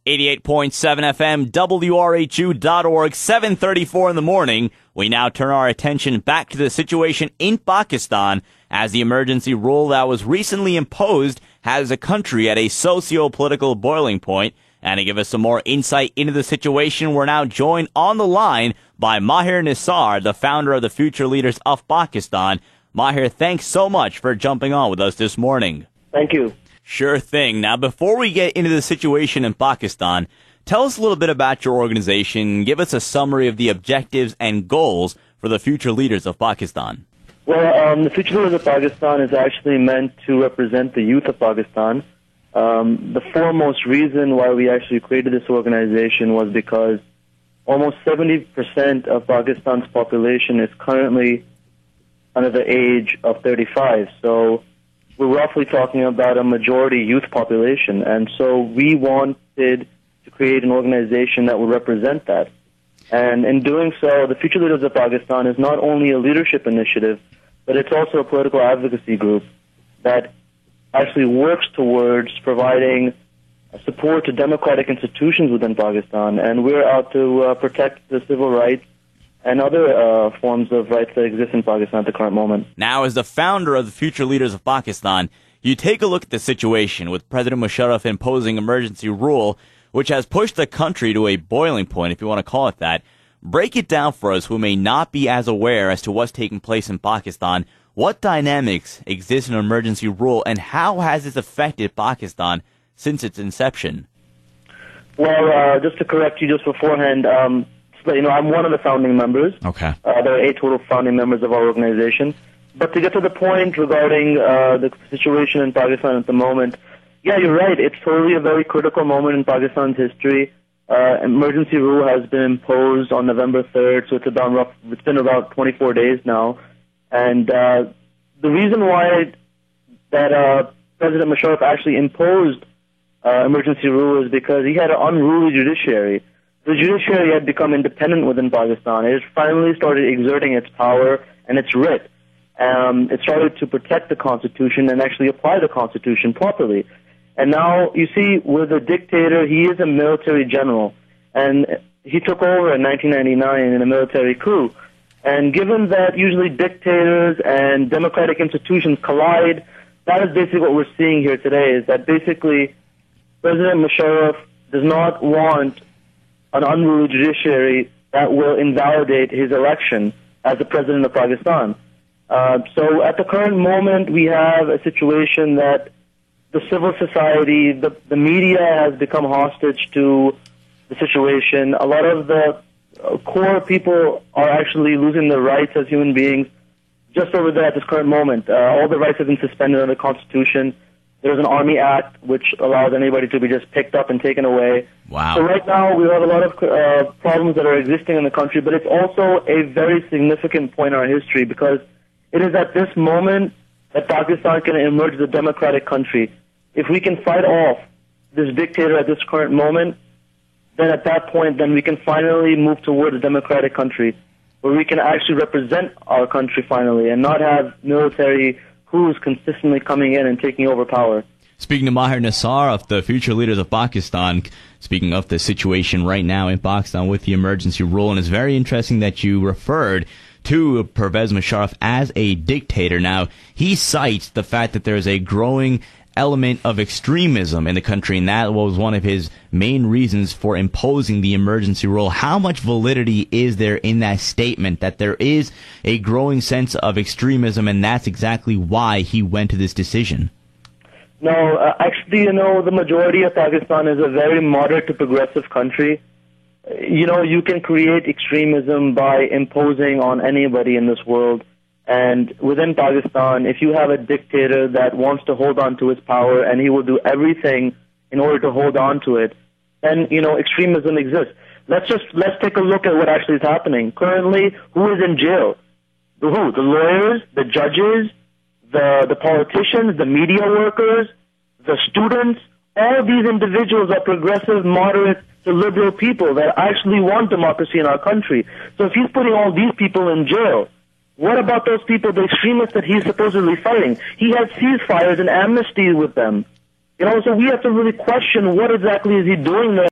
88.7 FM, WRHU.org, 7:34 in the morning. We now turn our attention back to the situation in Pakistan as the emergency rule that was recently imposed has the country at a socio-political boiling point. And to give us some more insight into the situation, we're now joined on the line by Mahir Nisar, the founder of the Future Leaders of Pakistan. Mahir, thanks so much for jumping on with us this morning. Thank you. Sure thing. Now, before we get into the situation in Pakistan, tell us a little bit about your organization. Give us a summary of the objectives and goals for the Future Leaders of Pakistan. Well, the Future Leaders of Pakistan is actually meant to represent the youth of Pakistan. The foremost reason why we actually created this organization was because almost 70% of Pakistan's population is currently under the age of 35. So we're roughly talking about a majority youth population. And so we wanted to create an organization that would represent that. And in doing so, the Future Leaders of Pakistan is not only a leadership initiative, but it's also a political advocacy group that actually works towards providing support to democratic institutions within Pakistan. And we're out to protect the civil rights and other forms of rights that exist in Pakistan at the current moment. Now, as the founder of the Future Leaders of Pakistan, you take a look at the situation with President Musharraf imposing emergency rule, which has pushed the country to a boiling point, if you want to call it that. Break it down for us who may not be as aware as to what's taking place in Pakistan. What dynamics exist in emergency rule, and how has this affected Pakistan since its inception? Well, just to correct you just beforehand, I'm one of the founding members. Okay. There are 8 total founding members of our organization. But to get to the point regarding the situation in Pakistan at the moment, yeah, you're right. It's totally a very critical moment in Pakistan's history. Emergency rule has been imposed on November 3rd, so it's been about 24 days now. And the reason why that President Musharraf actually imposed emergency rule is because he had an unruly judiciary. The judiciary had become independent within Pakistan. It finally started exerting its power and its writ. It started to protect the Constitution and actually apply the Constitution properly. And now, you see, with a dictator, he is a military general. And he took over in 1999 in a military coup. And given that usually dictators and democratic institutions collide, that is basically what we're seeing here today, is that basically President Musharraf does not want an unruly judiciary that will invalidate his election as the president of Pakistan. So at the current moment, we have a situation that the civil society, the media has become hostage to the situation. A lot of the core people are actually losing their rights as human beings just over there at this current moment. All the rights have been suspended under the Constitution. There's an Army Act which allows anybody to be just picked up and taken away. Wow. So right now we have a lot of problems that are existing in the country, but it's also a very significant point in our history because it is at this moment that Pakistan can emerge as a democratic country. If we can fight off this dictator at this current moment, then at that point, then we can finally move towards a democratic country where we can actually represent our country finally and not have military coups consistently coming in and taking over power. Speaking to Mahir Nisar of the Future Leaders of Pakistan, speaking of the situation right now in Pakistan with the emergency rule, and it's very interesting that you referred to Pervez Musharraf as a dictator. Now, he cites the fact that there is a growing element of extremism in the country, and that was one of his main reasons for imposing the emergency rule. How much validity is there in that statement that there is a growing sense of extremism, and that's exactly why he went to this decision? No, actually, the majority of Pakistan is a very moderate to progressive country. You can create extremism by imposing on anybody in this world. And within Pakistan, if you have a dictator that wants to hold on to his power and he will do everything in order to hold on to it, then, extremism exists. Let's take a look at what actually is happening. Currently, who is in jail? The lawyers, the judges, the politicians, the media workers, the students. All these individuals are progressive, moderate to liberal people that actually want democracy in our country. So if he's putting all these people in jail, what about those people, the extremists that he's supposedly fighting? He has ceasefires and amnesty with them. So we have to really question what exactly is he doing there.